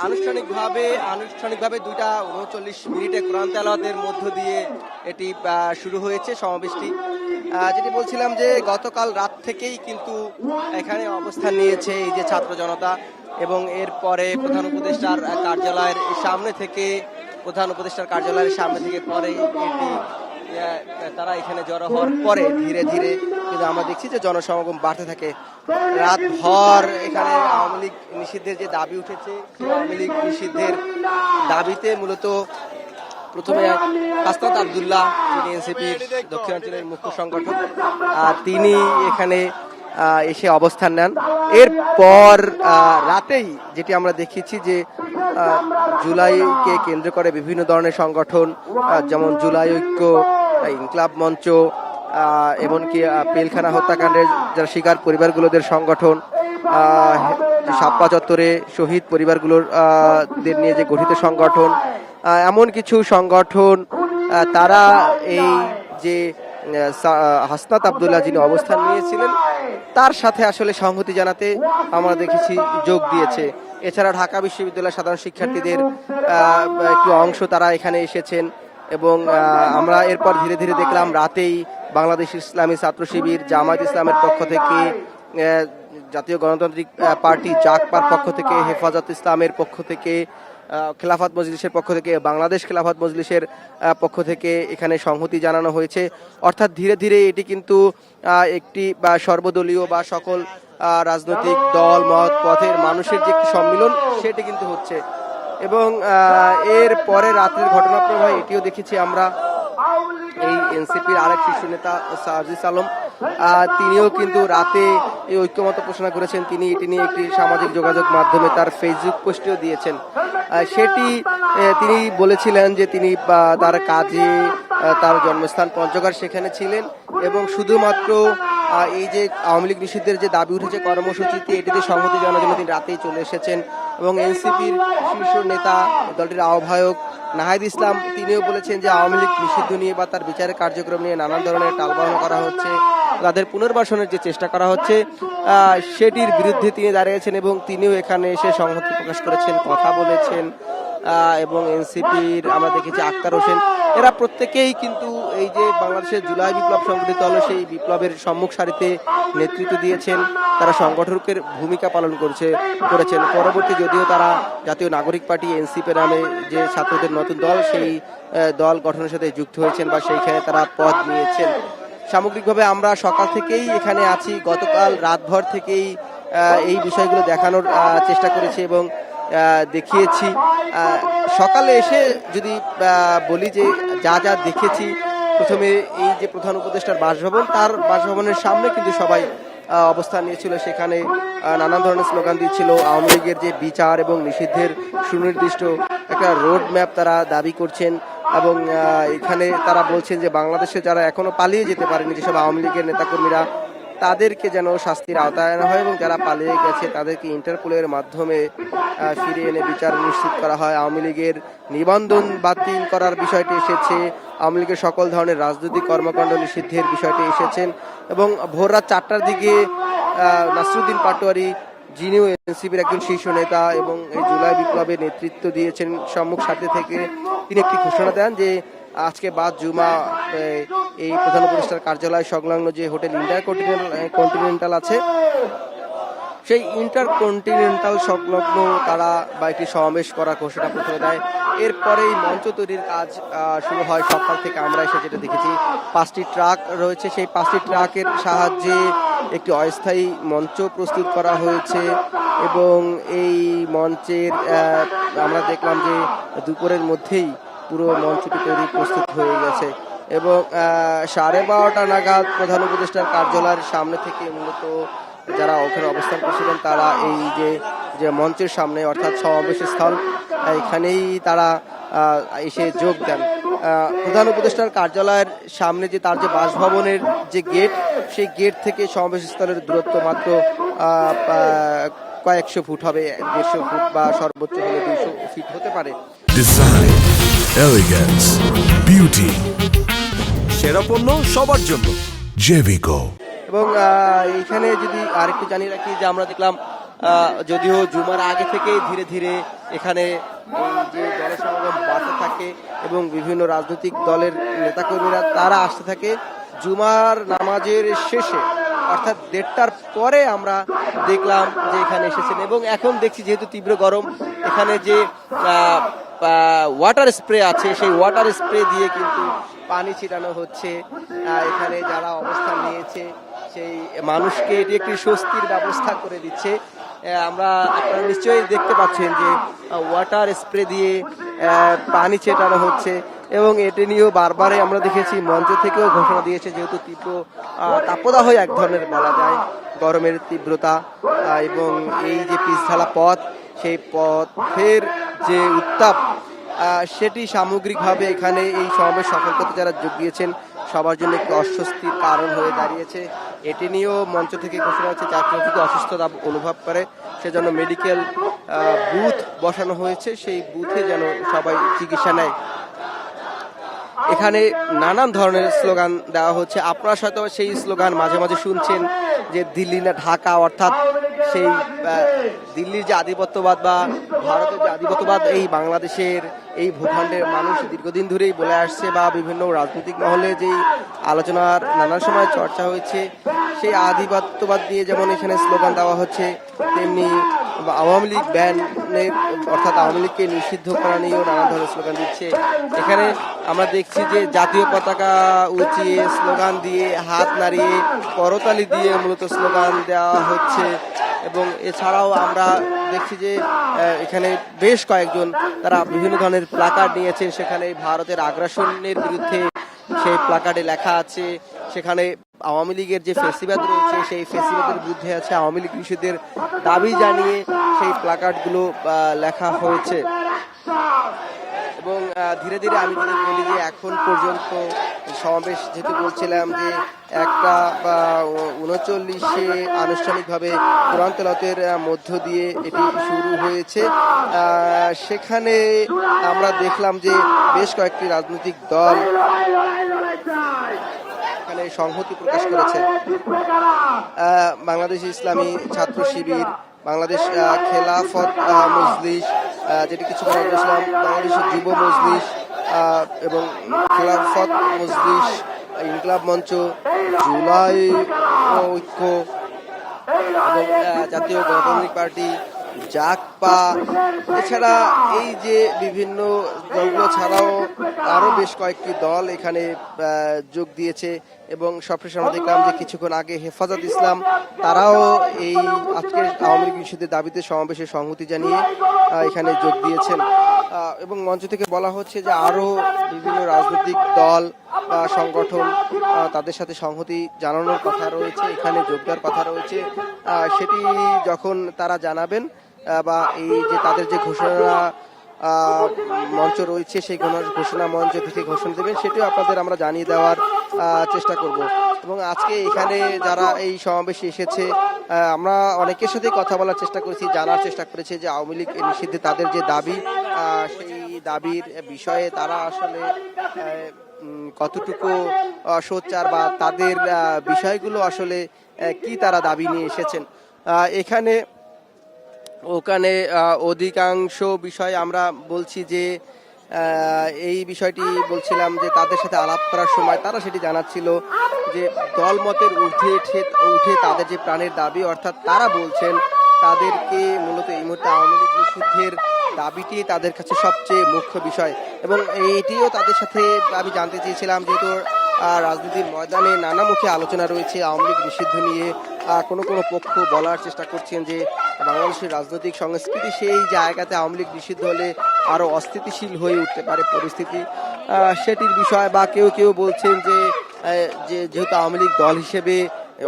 আনুষ্ঠানিকভাবে 2:39 কোরআন তেলাওয়াতের মধ্য দিয়ে এটি শুরু হয়েছে সমাবেশটি। যেটি বলছিলাম যে গতকাল রাত থেকেই কিন্তু এখানে অবস্থান নিয়েছে এই যে ছাত্র জনতা, এবং এরপরে প্রধান উপদেষ্টার কার্যালয়ের সামনে থেকে পরে এটি তারা এখানে জড়ো হওয়ার পরে ধীরে ধীরে কিন্তু আমরা দেখছি যে জনসমাগম বাড়তে থাকে। রাত ভর এখানে আওয়ামী লীগ নিষিদ্ধের যে দাবি উঠেছে, সেই আওয়ামী লীগ নিষিদ্ধের দাবিতে মূলত প্রথমে হাসনাত আব্দুল্লাহ, যিনি এনসিপির দক্ষিণাঞ্চলের মুখ্য সংগঠক, তিনি এখানে এসে অবস্থান নেন। এরপর রাতেই যেটি আমরা দেখেছি যে জুলাইকে কেন্দ্র করে বিভিন্ন ধরনের সংগঠন, যেমন জুলাই ঐক্য, ইনকলাব মঞ্চ, এমনকি পিলখানা হত্যাকাণ্ডের যারা শিকার পরিবারগুলোদের সংগঠন, সাপ্পা চত্বরে শহীদ পরিবারগুলোর নিয়ে যে গঠিত সংগঠন, এমন কিছু সংগঠন তারা এই যে হাসনাত আব্দুল্লাহ যিনি অবস্থান নিয়েছিলেন তার সাথে আসলে সংহতি জানাতে আমরা দেখেছি যোগ দিয়েছে। এছাড়া ঢাকা বিশ্ববিদ্যালয়ের সাধারণ শিক্ষার্থীদের একটু অংশ তারা এখানে এসেছেন, এবং আমরা এরপর ধীরে ধীরে দেখলাম রাতেই বাংলাদেশ ইসলামী ছাত্র শিবির, জামায়াত ইসলামের পক্ষ থেকে, জাতীয় গণতান্ত্রিক পার্টি জাকপার পক্ষ থেকে, হেফাজত ইসলামের পক্ষ থেকে, খেলাফত মজলিসের পক্ষ থেকে, বাংলাদেশ খেলাফত মজলিসের পক্ষ থেকে এখানে সংহতি জানানো হয়েছে। অর্থাৎ ধীরে ধীরে এটি কিন্তু একটি সর্বদলীয় বা সকল রাজনৈতিক দল মত পথের মানুষের যে একটি সম্মিলন সেটি কিন্তু হচ্ছে। এবং এর পরে রাতের ঘটনা প্রবাহে এটিও দেখেছি আমরা, এই এনসিপির আরেক শীর্ষ নেতা সার্জিস আলম, তিনিও কিন্তু রাতে এই ঐক্যমত ঘোষণা করেছেন। তিনি এটি নিয়ে একটি সামাজিক যোগাযোগ মাধ্যমে তার ফেসবুক পোস্টেও দিয়েছেন। সেটি তিনি বলেছিলেন যে তিনি তার কাজে, তার জন্মস্থান পঞ্চগড়, সেখানে ছিলেন এবং শুধুমাত্র এই যে আওয়ামী লীগ নিষিদ্ধের যে দাবি উঠেছে কর্মসূচিতে, এটিতে সংহতি জানানোর জন্য তিনি রাতেই চলে এসেছেন। এবং এনসিপির শীর্ষ নেতা, দলটির আহ্বায়ক নাহিদ ইসলাম, তিনিও বলেছেন যে আওয়ামী লীগ নিষিদ্ধ নিয়ে বা তার বিচারের কার্যক্রম নিয়ে নানান ধরনের টালবাহানা করা হচ্ছে, তাদের পুনর্বাসনের যে চেষ্টা করা হচ্ছে সেটির বিরুদ্ধে তিনি দাঁড়িয়েছেন, এবং তিনিও এখানে এসে সংহতি প্রকাশ করেছেন, কথা বলেছেন। এবং এনসিপির আমরা দেখেছি আক্তার হোসেন, এরা প্রত্যেকেই কিন্তু এই যে বাংলাদেশের জুলাই বিপ্লব সংগঠিত হলো সেই বিপ্লবের সম্মুখ সারিতে নেতৃত্ব দিয়েছেন, তারা সংগঠকের ভূমিকা পালন করেছেন। পরবর্তী যদিও তারা জাতীয় নাগরিক পার্টি এনসিপি নামে যে ছাত্রদের নতুন দল, সেই দল গঠনের সাথে যুক্ত হয়েছেন বা সেইখানে তারা পদ নিয়েছেন। সামগ্রিকভাবে আমরা সকাল থেকেই এখানে আছি, গতকাল রাতভর থেকেই এই বিষয়গুলো দেখানোর চেষ্টা করেছি এবং দেখিয়েছি। সকালে এসে যদি বলি যে যা যা দেখেছি, প্রথমে এই যে প্রধান উপদেষ্টার বাসভবন, তার বাসভবনের সামনে কিন্তু সবাই অবস্থান নিয়েছিল, সেখানে নানান ধরনের স্লোগান দিচ্ছিল। আওয়ামী লীগের যে বিচার এবং নিষিদ্ধের সুনির্দিষ্ট একটা রোড ম্যাপ তারা দাবি করছেন, এবং এখানে তারা বলছেন যে বাংলাদেশে যারা এখনো পালিয়ে যেতে পারেনি, যেসব আওয়ামী লীগের নেতাকর্মীরা, তাদেরকে যেন শাস্তির আওতায় আনা হয় এবং যারা পালিয়ে গেছে তাদেরকে ইন্টারপোলের মাধ্যমে ফিরিয়ে এনে বিচার নিশ্চিত করা হয়। আওয়ামী লীগের নিবন্ধন বাতিল করার বিষয়টি এসেছে, আওয়ামী লীগের সকল ধরনের রাজনৈতিক কর্মকাণ্ড নিষিদ্ধের বিষয়টি এসেছেন। এবং ভোর রাত 4টার দিকে নাসরুদ্দিন পাটোয়ারি, যিনিও এনসিপির একজন শীর্ষ নেতা এবং এই জুলাই বিপ্লবে নেতৃত্ব দিয়েছেন সম্মুখ সাথে থেকে, তিনি একটি ঘোষণা দেন যে আজকে বাদ জুমা এই প্রধান উপদেষ্টার কার্যালয় সংলগ্ন যে হোটেল ইন্টারকন্টিনেন্টাল আছে, সেই ইন্টারকন্টিনেন্টাল সংলগ্ন তারা বা একটি সমাবেশ করার ঘোষণা প্রথমে দেয়। এরপরেই মঞ্চ তৈরির কাজ শুরু হয় সকাল থেকে। আমরা এসে যেটা দেখেছি, 5টি ট্রাক রয়েছে, সেই 5টি ট্রাকের সাহায্যে একটি অস্থায়ী মঞ্চ প্রস্তুত করা হয়েছে, এবং এই মঞ্চের আমরা দেখলাম যে দুপুরের মধ্যেই পুরো মঞ্চটি তৈরি প্রস্তুত হয়ে গেছে। এবং 12:30 নাগাদ প্রধান উপদেষ্টার কার্যালয়ের সামনে থেকে মূলত যারা ওখানে অবস্থান করছিলেন তারা এই যে মঞ্চের সামনে, অর্থাৎ সমাবেশ স্থল, এখানেই তারা এসে যোগ দেন। প্রধান উপদেষ্টার কার্যালয়ের সামনে যে তার যে বাসভবনের যে গেট, সেই গেট থেকে সমাবেশ স্থলের দূরত্ব মাত্র কয়েকশো ফুট হবে, 150 ফুট বা সর্বোচ্চ হলে 200 ফিট হতে পারে। ডিজাইন, এলিগেন্স, বিউটি, সেরা পণ্য সবার জন্য জেভিকো। এবং এইখানে যদি আরেকটু জানিয়ে রাখি যে আমরা দেখলাম যদিও জুমার আগে থেকেই ধীরে ধীরে এখানে এই যে জনসমাগম বাড়তে থাকে এবং বিভিন্ন রাজনৈতিক দলের নেতাকর্মীরা তারা আসতে থাকে জুমার নামাজের শেষে, অর্থাৎ 1:30টার পরে আমরা দেখলাম যে এখানে এসেছেন। এবং এখন দেখছি যেহেতু তীব্র গরম, এখানে যে ওয়াটার স্প্রে আছে সেই ওয়াটার স্প্রে দিয়ে কিন্তু পানি ছিটানো হচ্ছে। এখানে যারা অবস্থান নিয়েছে সেই মানুষকে এটি একটি স্বস্তির ব্যবস্থা করে দিচ্ছে। আমরা আপনারা নিশ্চয়ই দেখতে পাচ্ছেন যে ওয়াটার স্প্রে দিয়ে পানি ছেটানো হচ্ছে এবং এটি নিয়েও বারবারই আমরা দেখেছি মঞ্চ থেকেও ঘোষণা দিয়েছে, যেহেতু তীব্র তাপদাহ এক ধরনের বলা যায়, গরমের তীব্রতা এবং এই যে পিচঢালা পথ, সেই পথের যে উত্তাপ সেটি সামগ্রিকভাবে এখানে এই সমাবেশ সফল করতে যারা যোগ দিয়েছেন সবার জন্য একটি অস্বস্তির কারণ হয়ে দাঁড়িয়েছে। এটি নিয়েও মঞ্চ থেকে ঘোষণা হচ্ছে যাত্রীরা যদি অসুস্থতা অনুভব করে সেজন্য মেডিকেল বুথ বসানো হয়েছে, সেই বুথে যেন সবাই চিকিৎসা নেয়। এখানে নানান ধরনের স্লোগান দেওয়া হচ্ছে, আপনারা হয়তো সেই স্লোগান মাঝে মাঝে শুনছেন যে দিল্লি না ঢাকা, অর্থাৎ সেই দিল্লির যে আধিপত্যবাদ বা ভারতের যে আধিপত্যবাদ এই বাংলাদেশের এই ভূখণ্ডের মানুষ দীর্ঘদিন ধরেই বলে আসছে বা বিভিন্ন রাজনৈতিক মহলে যেই আলোচনার নানান সময় চর্চা হয়েছে, সেই আধিপত্যবাদ দিয়ে যেমন এখানে স্লোগান দেওয়া হচ্ছে, তেমনি আওয়ামী লীগ ব্যানের অর্থাৎ আওয়ামী লীগকে নিষিদ্ধ করা নিয়েও নানান ধরনের স্লোগান দিচ্ছে। এখানে আমরা দেখছি যে জাতীয় পতাকা উঁচিয়ে স্লোগান দিয়ে হাত নাড়িয়ে করতালি দিয়ে মূলত স্লোগান দেওয়া হচ্ছে। এবং এছাড়াও আমরা দেখছি যে এখানে বেশ কয়েকজন তারা বিভিন্ন ধরনের প্লাকার্ড নিয়েছেন, সেখানে ভারতের আগ্রাসনের বিরুদ্ধে সেই প্লাকার্ডে লেখা আছে, সেখানে আওয়ামী লীগের যে ফেসিবাদ রয়েছে সেই ফেসিবাদের বিরুদ্ধে আছে আওয়ামী লীগ নিষিদ্ধের দাবি জানিয়ে সেই প্লাকার্ডগুলো লেখা হয়েছে। এবং ধীরে ধীরে আমি যদি বলি যে এখন পর্যন্ত সমাবেশ যেহেতু বলছিলাম যে 1:39 আনুষ্ঠানিকভাবে কোরআন তেলাওয়াতের মধ্য দিয়ে এটি শুরু হয়েছে। সেখানে আমরা দেখলাম যে বেশ কয়েকটি রাজনৈতিক দল এখানে সংহতি প্রকাশ করেছে। বাংলাদেশ ইসলামী ছাত্র শিবির, বাংলাদেশ খেলাফত মজলিস, যেটি কিছুক্ষণ আগে বলছিলাম, বাংলাদেশ যুব মজলিস এবং খেলাফত মজলিস, ইনকলাব মঞ্চ, জুলাই ঐক্য এবং জাতীয় গণতান্ত্রিক পার্টি, জাকপা, এছাড়া এই যে বিভিন্ন দলগুলো ছাড়াও আরো বেশ কয়েকটি দল এখানে যোগ দিয়েছে। এবং সবশেষে আমরা দেখলাম যে কিছুক্ষণ আগে হেফাজত ইসলাম তারাও এই আজকের আওয়ামী লীগ নিষিদ্ধের দাবিতে সমাবেশে সংহতি জানিয়ে এখানে যোগ দিয়েছেন। এবং মঞ্চ থেকে বলা হচ্ছে যে আরো বিভিন্ন রাজনৈতিক দল বা সংগঠন তাদের সাথে সংহতি জানানোর কথা রয়েছে, এখানে যোগ দেওয়ার কথা রয়েছে। সেটি যখন তারা জানাবেন বা এই যে তাদের যে ঘোষণা মঞ্চ রয়েছে সেই ঘোষণা মঞ্চ থেকে ঘোষণা দেবেন সেটিও আপনাদের আমরা জানিয়ে দেওয়ার চেষ্টা করব। এবং আজকে এখানে যারা এই সমাবেশে এসেছে আমরা অনেকের সাথে কথা বলার চেষ্টা করেছি, জানার চেষ্টা করেছি যে আওয়ামী লীগ নিষিদ্ধে তাদের যে দাবি সেই দাবির বিষয়ে তারা আসলে কতটুকু সোচ্চার বা তাদের বিষয়গুলো আসলে কি তারা দাবি নিয়ে এসেছেন। এখানে ওখানে অধিকাংশ বিষয় আমরা বলছি যে এই বিষয়টি বলছিলাম যে তাদের সাথে আলাপ করার সময় তারা সেটি জানাচ্ছিল যে দলমতের ঊর্ধ্বে উঠে তাদের যে প্রাণের দাবি, অর্থাৎ তারা বলছেন তাদেরকে মূলত এই মুহূর্তে আওয়ামী লীগ নিষিদ্ধের দাবিটি তাদের কাছে সবচেয়ে মুখ্য বিষয়। এবং এইটিও তাদের সাথে আমি জানতে চেয়েছিলাম, যেহেতু রাজনীতির ময়দানে নানামুখী আলোচনা রয়েছে আওয়ামী লীগ নিষিদ্ধ নিয়ে, কোনো কোনো পক্ষ বলার চেষ্টা করছেন যে বাংলাদেশের রাজনৈতিক সংস্কৃতি সেই জায়গাতে আওয়ামী লীগ নিষিদ্ধ হলে আরো অস্থিতিশীল হয়ে উঠতে পারে পরিস্থিতি, সেটির বিষয়। বা কেউ কেউ বলছেন যে যেহেতু আওয়ামী লীগ দল হিসেবে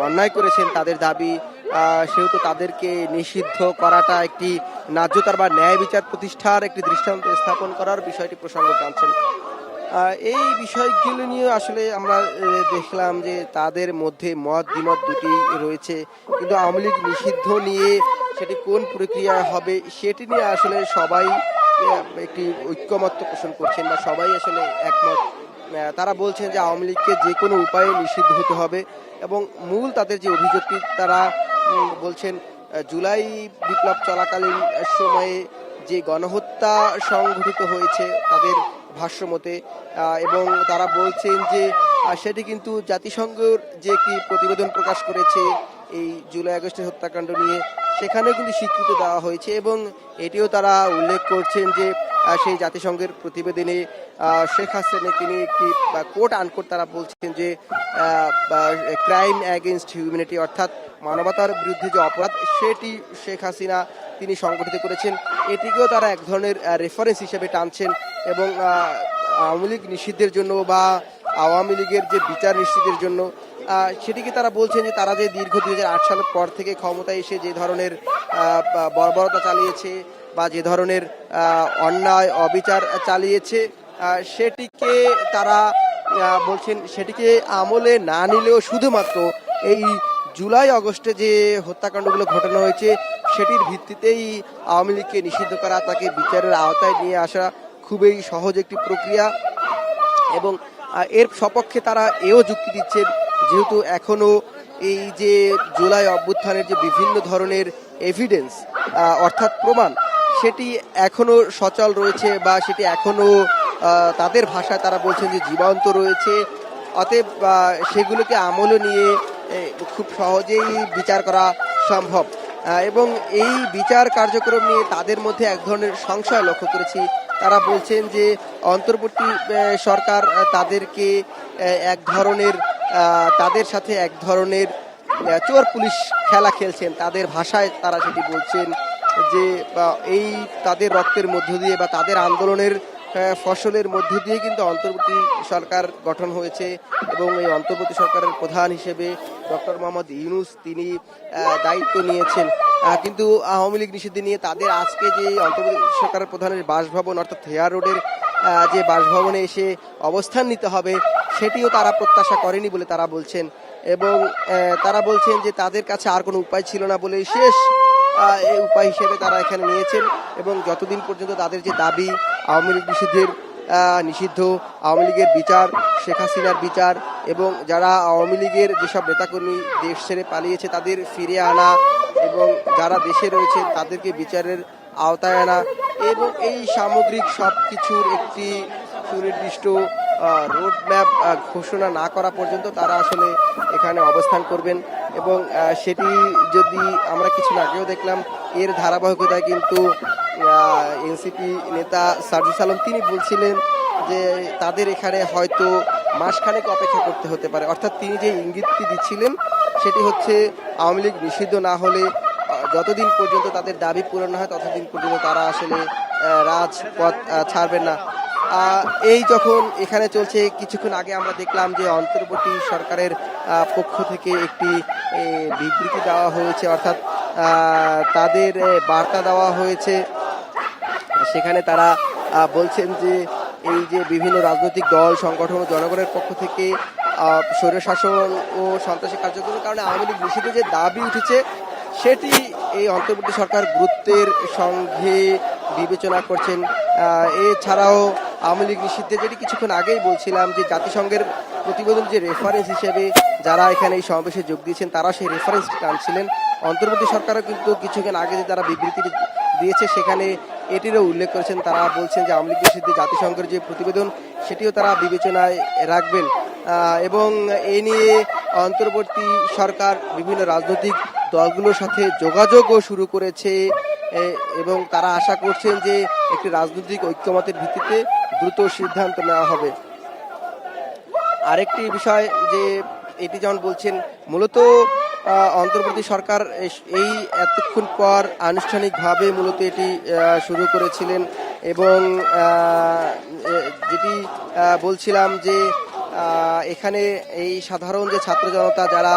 অন্যায় করেছেন তাদের দাবি, সেহেতু তাদেরকে নিষিদ্ধ করাটা একটি ন্যায্যতার বা ন্যায় বিচার প্রতিষ্ঠার একটি দৃষ্টান্ত স্থাপন করার বিষয়টি প্রসঙ্গ টানছেন। এই বিষয়গুলো নিয়ে আসলে আমরা দেখলাম যে তাদের মধ্যে মত দ্বিমত দুটি রয়েছে, কিন্তু আওয়ামী লীগ নিষিদ্ধ নিয়ে সেটি কোন প্রক্রিয়া হবে সেটি নিয়ে আসলে সবাই একটি ঐক্যমত্য পোষণ করছেন বা সবাই আসলে একমত। তারা বলছেন যে আওয়ামী লীগকে যে কোনো উপায়ে নিষিদ্ধ হতে হবে এবং মূল তাদের যে অভিযোগটি তারা বলছেন জুলাই বিপ্লব চলাকালীন সময়ে যে গণহত্যা সংঘটিত হয়েছে তাদের ভাষ্যমতে, এবং তারা বলছেন যে সেটি কিন্তু জাতিসংঘের যে একটি প্রতিবেদন প্রকাশ করেছে এই জুলাই আগস্টের হত্যাকাণ্ড নিয়ে, সেখানে কিন্তু স্বীকৃতি দেওয়া হয়েছে। এবং এটিও তারা উল্লেখ করছেন যে সেই জাতিসংঘের প্রতিবেদনে শেখ হাসিনা তিনি একটি কোট আনকোট তারা বলছেন যে ক্রাইম অ্যাগেনস্ট হিউম্যানিটি, অর্থাৎ মানবতার বিরুদ্ধে যে অপরাধ সেটি শেখ হাসিনা তিনি সংগঠিত করেছেন, এটিকেও তারা এক ধরনের রেফারেন্স হিসেবে টানছেন। এবং আওয়ামী লীগ নিষিদ্ধের জন্য বা আওয়ামী লীগের যে বিচার নিশ্চিতের জন্য সেটিকে তারা বলছেন যে তারা যে দীর্ঘ 2008 সালের পর থেকে ক্ষমতায় এসে যে ধরনের বর্বরতা চালিয়েছে বা যে ধরনের অন্যায় অবিচার চালিয়েছে, সেটিকে তারা বলছেন সেটিকে আমলে না নিলেও শুধুমাত্র এই জুলাই আগস্টে যে হত্যাকাণ্ডগুলো ঘটানো হয়েছে সেটির ভিত্তিতেই আওয়ামী লীগকে নিষিদ্ধ করা, তাকে বিচারের আওতায় নিয়ে আসা খুবই সহজ একটি প্রক্রিয়া। এবং এর সপক্ষে তারা এও যুক্তি দিচ্ছেন, যেহেতু এখনো এই যে জুলাই অভ্যুত্থানের যে বিভিন্ন ধরনের এভিডেন্স অর্থাৎ প্রমাণ সেটি এখনো সচল রয়েছে বা সেটি এখনো তাদের ভাষায় তারা বলছেন যে জীবন্ত রয়েছে, অতএব সেগুলোকে আমলে নিয়ে খুব সহজেই বিচার করা সম্ভব। এবং এই বিচার কার্যক্রম নিয়ে তাদের মধ্যে এক ধরনের সংশয় লক্ষ্য করেছি। তারা বলছেন যে অন্তর্বর্তী সরকার তাদেরকে এক ধরনের তাদের সাথে এক ধরনের চোর পুলিশ খেলা খেলছেন, তাদের ভাষায় তারা সেটি বলছেন যে এই তাদের রক্তের মধ্য দিয়ে বা তাদের আন্দোলনের ফসলের মধ্য দিয়ে কিন্তু অন্তর্বর্তী সরকার গঠন হয়েছে। এবং এই অন্তর্বর্তী সরকারের প্রধান হিসেবে ডক্টর মোহাম্মদ ইউনূস তিনি দায়িত্ব নিয়েছেন। কিন্তু আওয়ামী লীগ নিষিদ্ধ নিয়ে তাদের আজকে যে অন্তর্বর্তী সরকারের প্রধানের বাসভবন অর্থাৎ হেয়ার রোডের যে বাসভবনে এসে অবস্থান নিতে হবে সেটিও তারা প্রত্যাশা করেনি বলে তারা বলছেন। এবং তারা বলছেন যে তাদের কাছে আর কোনো উপায় ছিল না বলে শেষ এই উপায় হিসেবে তারা এখানে নিয়েছেন। এবং যতদিন পর্যন্ত তাদের যে দাবি আওয়ামী লীগ নিষিদ্ধ, আওয়ামী লীগের বিচার, শেখ হাসিনার বিচার, এবং যারা আওয়ামী লীগের যেসব নেতাকর্মী দেশ ছেড়ে পালিয়েছে তাদের ফিরিয়ে আনা, এবং যারা দেশে রয়েছে তাদেরকে বিচারের আওতায় আনা, এবং এই সামগ্রিক সব কিছুর একটি সুনির্দিষ্ট রোড ম্যাপ ঘোষণা না করা পর্যন্ত তারা আসলে এখানে অবস্থান করবেন। এবং সেটি যদি আমরা কিছু আগেও দেখলাম, এর ধারাবাহিকতায় কিন্তু এনসিপি নেতা সার্জিস আলম তিনি বলছিলেন যে তাদের এখানে হয়তো মাসখানেক অপেক্ষা করতে হতে পারে। অর্থাৎ তিনি যে ইঙ্গিতটি দিচ্ছিলেন সেটি হচ্ছে আওয়ামী লীগ নিষিদ্ধ না হলে যতদিন পর্যন্ত তাদের দাবি পূরণ না হয় ততদিন পর্যন্ত তারা আসলে রাজপথ ছাড়বেন না। এই যখন এখানে চলছে, কিছুক্ষণ আগে আমরা দেখলাম যে অন্তর্বর্তী সরকারের পক্ষ থেকে একটি বিবৃতি দেওয়া হয়েছে, অর্থাৎ তাদের বার্তা দেওয়া হয়েছে। সেখানে তারা বলছেন যে এই যে বিভিন্ন রাজনৈতিক দল সংগঠন ও জনগণের পক্ষ থেকে স্বৈরশাসন ও সন্ত্রাসী কার্যক্রমের কারণে আওয়ামী লীগ নিষিদ্ধ যে দাবি উঠেছে সেটি এই অন্তর্বর্তী সরকার গুরুত্বের সঙ্গে বিবেচনা করছেন। এছাড়াও আওয়ামী লীগ নিষিদ্ধে যেটি কিছুক্ষণ আগেই বলছিলাম যে জাতিসংঘের প্রতিবেদন যে রেফারেন্স হিসেবে যারা এখানে এই সমাবেশে যোগ দিয়েছেন তারা সেই রেফারেন্সটি টানছিলেন। অন্তর্বর্তী সরকারও কিন্তু কিছুক্ষণ আগে যে তারা বিবৃতি দিয়েছে সেখানে এটিরও উল্লেখ করেছেন। তারা বলছেন যে আওয়ামী লীগ নিষিদ্ধে জাতিসংঘের যে প্রতিবেদন সেটিও তারা বিবেচনায় রাখবেন। এবং এ নিয়ে অন্তর্বর্তী সরকার বিভিন্ন রাজনৈতিক দলগুলোর সাথে যোগাযোগও শুরু করেছে এবং তারা আশা করছেন যে একটি রাজনৈতিক ঐক্যমতের ভিত্তিতে দ্রুত সিদ্ধান্ত নেওয়া হবে। আরেকটি বিষয় যে এটি যেমন বলছেন, মূলত অন্তর্বর্তী সরকার এই এতক্ষণ পর আনুষ্ঠানিকভাবে মূলত এটি শুরু করেছিলেন। এবং যেটি বলছিলাম যে এখানে এই সাধারণ যে ছাত্র জনতা যারা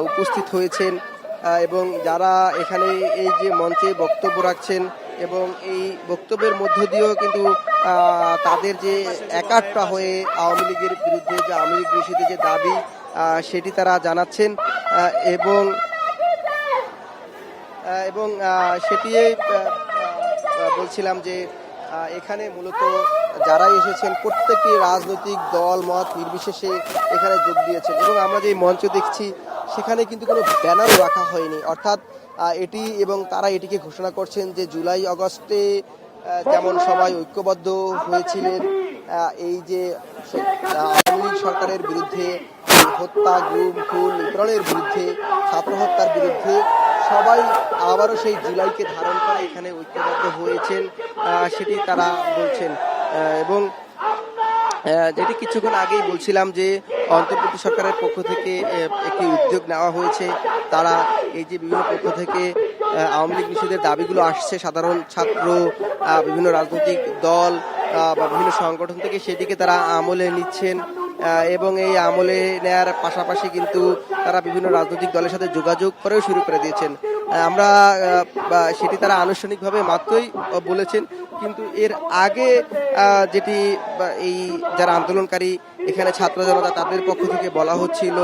উপস্থিত হয়েছেন এবং যারা এখানে এই যে মঞ্চে বক্তব্য রাখছেন এবং এই বক্তব্যের মধ্য দিয়েও কিন্তু তাদের যে একাট্টা হয়ে আওয়ামী লীগের বিরুদ্ধে যে আওয়ামী লীগ নিষিদ্ধে যে দাবি সেটি তারা জানাচ্ছেন এবং সেটি বলছিলাম যে এখানে মূলত যারাই এসেছেন প্রত্যেকটি রাজনৈতিক দল মত নির্বিশেষে এখানে যোগ দিয়েছেন। এবং আমরা যে মঞ্চ দেখছি সেখানে কিন্তু কোনো ব্যানারও রাখা হয়নি, অর্থাৎ এটি এবং তারা এটিকে ঘোষণা করছেন যে জুলাই আগস্টে যেমন সবাই ঐক্যবদ্ধ হয়েছিলেন এই যে আওয়ামী লীগ সরকারের বিরুদ্ধে হত্যা গুম খুন নিপীড়নের বিরুদ্ধে ছাত্র হত্যার বিরুদ্ধে সবাই আবারও সেই জুলাইকে ধারণ করে এখানে ঐক্যবদ্ধ হয়েছেন সেটি তারা বলছেন এবং যেটি কিছুক্ষণ আগেই বলছিলাম যে অন্তর্বর্তী সরকারের পক্ষ থেকে একটি উদ্যোগ নেওয়া হয়েছে তারা এই যে বিভিন্ন পক্ষ থেকে আওয়ামী লীগ নিষেধের দাবিগুলো আসছে সাধারণ ছাত্র বিভিন্ন রাজনৈতিক দল বা বিভিন্ন সংগঠন থেকে সেটিকে তারা আমলে নিচ্ছেন এবং এই আমলে নেয়ার পাশাপাশি কিন্তু তারা বিভিন্ন রাজনৈতিক দলের সাথে যোগাযোগ করেও শুরু করে দিয়েছেন আমরা সেটি তারা আনুষ্ঠানিকভাবে মাত্রই বলেছেন কিন্তু এর আগে যেটি এই যারা আন্দোলনকারী এখানে ছাত্র জনতা তাদের পক্ষ থেকে বলা হচ্ছিল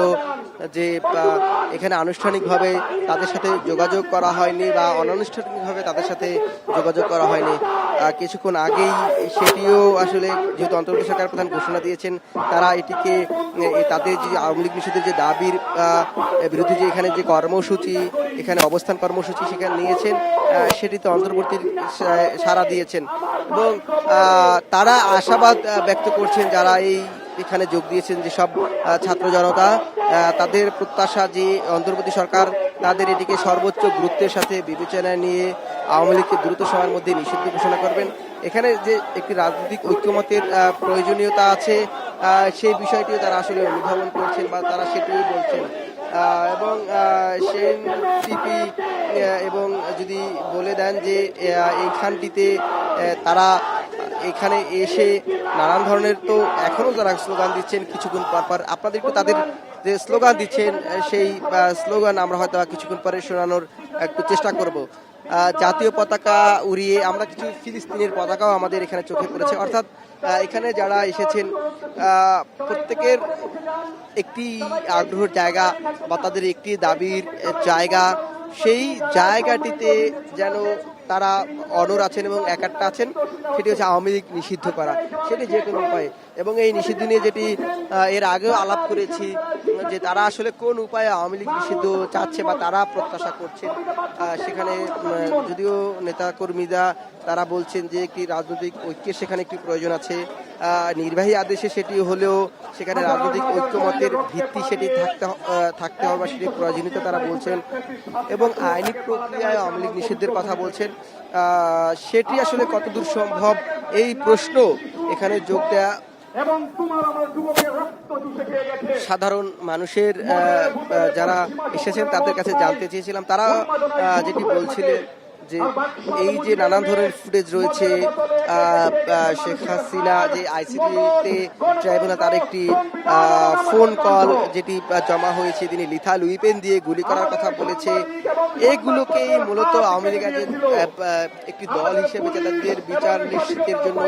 যে এখানে আনুষ্ঠানিকভাবে তাদের সাথে যোগাযোগ করা হয়নি বা অনানুষ্ঠানিকভাবে তাদের সাথে যোগাযোগ করা হয়নি কিছুক্ষণ আগেই সেটিও আসলে যেহেতু অন্তর্বর্তী সরকার প্রধান ঘোষণা দিয়েছেন তারা এটিকে তাদের যে আওয়ামী লীগ নিষেধের যে দাবির বিরুদ্ধে যে এখানে যে কর্মসূচি এখানে অবস্থান কর্মসূচি সেখানে নিয়েছেন সেটিতে অন্তর্বর্তী সাড়া দিয়েছেন এবং তারা আশাবাদ ব্যক্ত করছেন যারা এই এখানে যোগ দিয়েছেন যে সব ছাত্র জনতা তাদের প্রত্যাশা যে অন্তর্বর্তী সরকার তাদের এটিকে সর্বোচ্চ গুরুত্বের সাথে বিবেচনায় নিয়ে আওয়ামী লীগকে দ্রুত সময়ের মধ্যে নিষিদ্ধ ঘোষণা করবেন এখানে যে একটি রাজনৈতিক ঐক্যমতের প্রয়োজনীয়তা আছে সেই বিষয়টিও তারা আসলে অনুধাবন করছেন বা তারা সেটিই বলছেন এবং সিপি এবং যদি বলে দেন যে এইখানটিতে তারা এখানে এসে নানান ধরনের তো এখনো যারা স্লোগান দিচ্ছেন কিছুক্ষণ পর পর আপনাদেরকে তাদের যে স্লোগান দিচ্ছেন সেই স্লোগান আমরা হয়তো কিছুক্ষণ পরে শোনানোর একটু চেষ্টা করব জাতীয় পতাকা উড়িয়ে আমরা কিছু ফিলিস্তিনের পতাকাও আমাদের এখানে চোখে পড়েছে অর্থাৎ এখানে যারা এসেছেন প্রত্যেকের একটি আগ্রহের জায়গা বা তাদের একটি দাবির জায়গা সেই জায়গাটিতে যেন তারা অনড় আছেন এবং একাট্টা আছেন সেটি হচ্ছে আওয়ামী লীগ নিষিদ্ধ করা সেটি যে কোনো উপায়ে এবং এই নিষিদ্ধ নিয়ে যেটি এর আগেও আলাপ করেছি যে তারা আসলে কোন উপায়ে আওয়ামী লীগ নিষিদ্ধ চাচ্ছে বা তারা প্রত্যাশা করছেন সেখানে যদিও নেতাকর্মীরা তারা বলছেন যে একটি রাজনৈতিক ঐক্যের সেখানে একটি প্রয়োজন আছে নির্বাহী আদেশে সেটি হলেও সেখানে রাজনৈতিক ঐক্যমতের ভিত্তি সেটি থাকতে হবে বা সেটি প্রয়োজনীয়তা তারা বলছেন এবং আইনি প্রক্রিয়ায় আওয়ামী লীগ নিষিদ্ধের কথা বলছেন সেটি আসলে কতদূর সম্ভব এই প্রশ্ন এখানে যোগ দেয়া সাধারণ মানুষের যারা এসেছেন তাদের কাছে জানতে চেয়েছিলাম তারা যেটি বলছিলেন যে এই যে নানান ধরনের ফুটেজ রয়েছে শেখ হাসিনা যে আইসিটিতে ট্রাইব্যুনাল তার একটি ফোন কল যেটি জমা হয়েছে তিনি লিথাল উইপেন দিয়ে গুলি করার কথা বলেছে এগুলোকেই মূলত আওয়ামী লীগ একটি দল হিসেবে তাদের বিচার নিশ্চিতের জন্য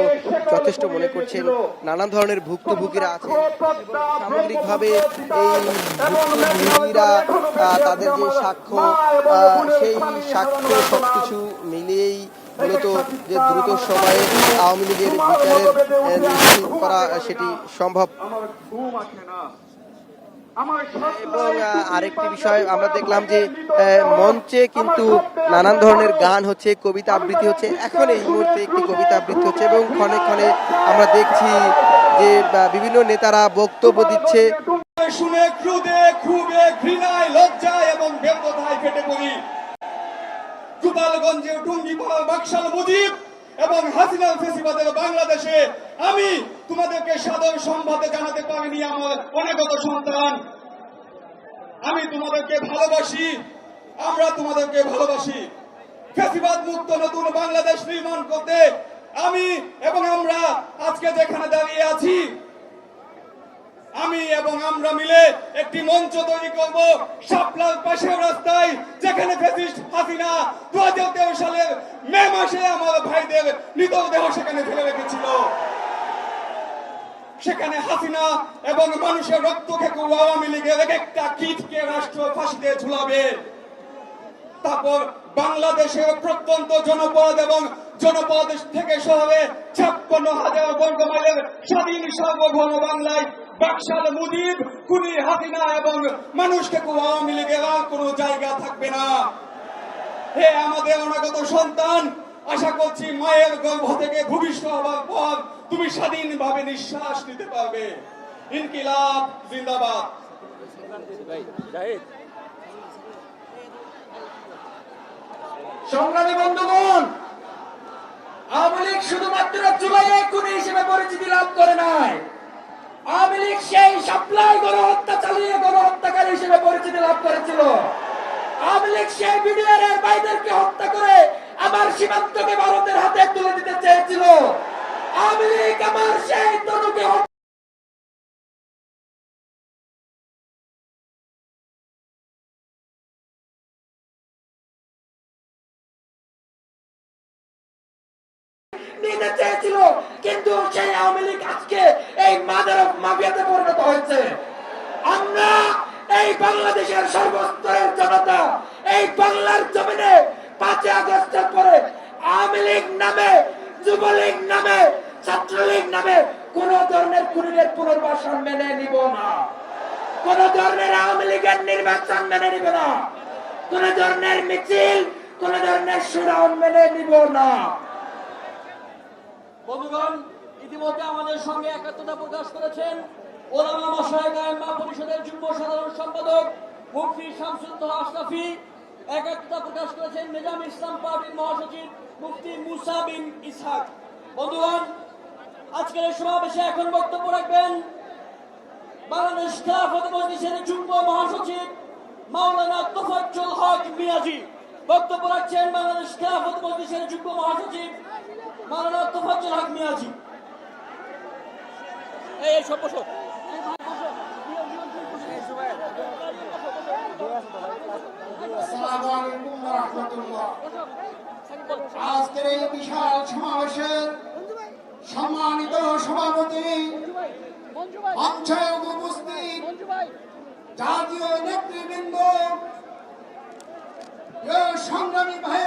যথেষ্ট মনে করছেন নানান ধরনের ভুক্তভোগীরা আছে সামগ্রিকভাবে এই ভুক্তভোগীরা তাদের যে সাক্ষ্য সেই সাক্ষ্য সবকিছু মিলিয়েই মূলত যে দ্রুত সময়ে আওয়ামী লীগের বিচারের নিশ্চিত করা সেটি সম্ভব এবং আরেকটি বিষয় আমরা দেখলাম যে মঞ্চে কিন্তু নানান ধরনের গান হচ্ছে কবিতা আবৃত্তি হচ্ছে এখন এই মুহূর্তে একটি কবিতা আবৃত্তি হচ্ছে এবং ক্ষণে ক্ষণে আমরা দেখছি যে বিভিন্ন নেতারা বক্তব্য দিচ্ছে শুনে ক্রোধে ক্ষোভে ঘৃণায় লজ্জায় এবং ব্যর্থতায় ফেটে পড়ি গোপালগঞ্জে টুঙ্গিপাড়া বাকশাল মুজিব এবং হাসিনা ফেসিবাদের বাংলাদেশে আমি তোমাদেরকে সাদর সম্ভাবে জানাতে পারিনি আমার অনেকত সন্তান আমি তোমাদেরকে ভালোবাসি আমরা তোমাদেরকে ভালোবাসি ফেসিবাদ মুক্ত নতুন বাংলাদেশ নির্মাণ করতে আমি এবং আমরা আজকে যেখানে দাঁড়িয়ে আছি আমি এবং আমরা মিলে একটি মঞ্চ তৈরি করব শাপলার পাশের রাস্তায় যেখানে ফ্যাসিস্ট হাসিনা 2013 সালের মে মাসে আমার ভাইদের মৃতদেহ সেখানে ফেলে রেখেছিল সেখানে হাসিনা এবং মানুষের রক্ত খেকো আওয়ামী লীগের এক একটা কীটকে রাষ্ট্র ফাঁসিতে ঝুলাবে তারপর বাংলাদেশের প্রত্যন্ত জনপদ এবং জনপদ থেকে শহরে 56,000 বর্গ মাইলের স্বাধীন সার্বভৌম বাংলায় বাকশাল মুজিব খুনি হাসিনা এবং মানুষকে আওয়ামী লীগের আর কোনো জায়গা থাকবে না হে আমাদের অনাগত সন্তান, আশা করছি মায়ের গর্ভ থেকে ভূমিষ্ঠ হওয়ার পর তুমি স্বাধীনভাবে নিঃশ্বাস নিতে পারবে। ইনকিলাব জিন্দাবাদ। সংগ্রামী বন্ধুগণ, আওয়ামী লীগ শুধুমাত্র জুলাইয়ে খুনি হিসেবে পরিচিতি লাভ করে নাই, আওয়ামী লীগ সেই সাপ্লাই গণহত্যা চালিয়ে গণহত্যাকারী হিসেবে পরিচিতি লাভ করেছিল। আওয়ামী লীগ সেই বিডিআর এর ভাইদেরকে হত্যা করে আমার সীমান্তকে ভারতের হাতে তুলে দিতে চেয়েছিল। আওয়ামী লীগ আমার সেই তরুণকে নিতে চেয়েছিল, কিন্তু সেই আওয়ামী লীগ আজকে এই মাদার অফ মাফিয়াতে পরিণত হয়েছে। আমরা এই বাংলাদেশের সর্বস্তরের জনতা এই বাংলার জমিনে 5 আগস্টের পরে আওয়ামী লীগ নামে, যুবলীগ নামে, ছাত্রলীগ নামে কোন ধরনের খুনিদের পুনর্বাসন মেনে নিব না, কোন ধরনের আওয়ামী লীগের নির্বাচন মেনে নিব না, কোন ধরনের মিছিল, কোন ধরনের সুরাউন মেনে নিব না। বন্ধুগণ, ইতিমধ্যে আমাদের সঙ্গে একাত্মতা প্রকাশ করেছেন ওলামা মাশায়েখ আইম্মা পরিষদের যুগ্ম সাধারণ সম্পাদক মুফতি শামসুদ্দোহা আশরাফি। একাত্মতা প্রকাশ করেছেন নিজাম ইসলাম পার্টির মহাসচিব মুফতি মুসা বিন ইসহাক। বন্ধুগণ, আজকের এই সমাবেশে এখন বক্তব্য রাখবেন বাংলাদেশ খেলাফত মজলিসের যুগ্ম মহাসচিব মাওলানা তোফাজ্জল হক মিয়াজি। বক্তব্য রাখছেন বাংলাদেশ খেলাফত মজলিসের যুগ্ম মহাসচিব মাওলানা তোফাজ্জল হক মিয়াজি। এই সব বসো। আসসালামু আলাইকুম ওয়া রাহমাতুল্লাহ। আজকের এই বিশাল সমাবেশের সম্মানিত সভাপতি, মঞ্চে উপস্থিত জাতীয় নেতৃবৃন্দ, সংগ্রামী ভাই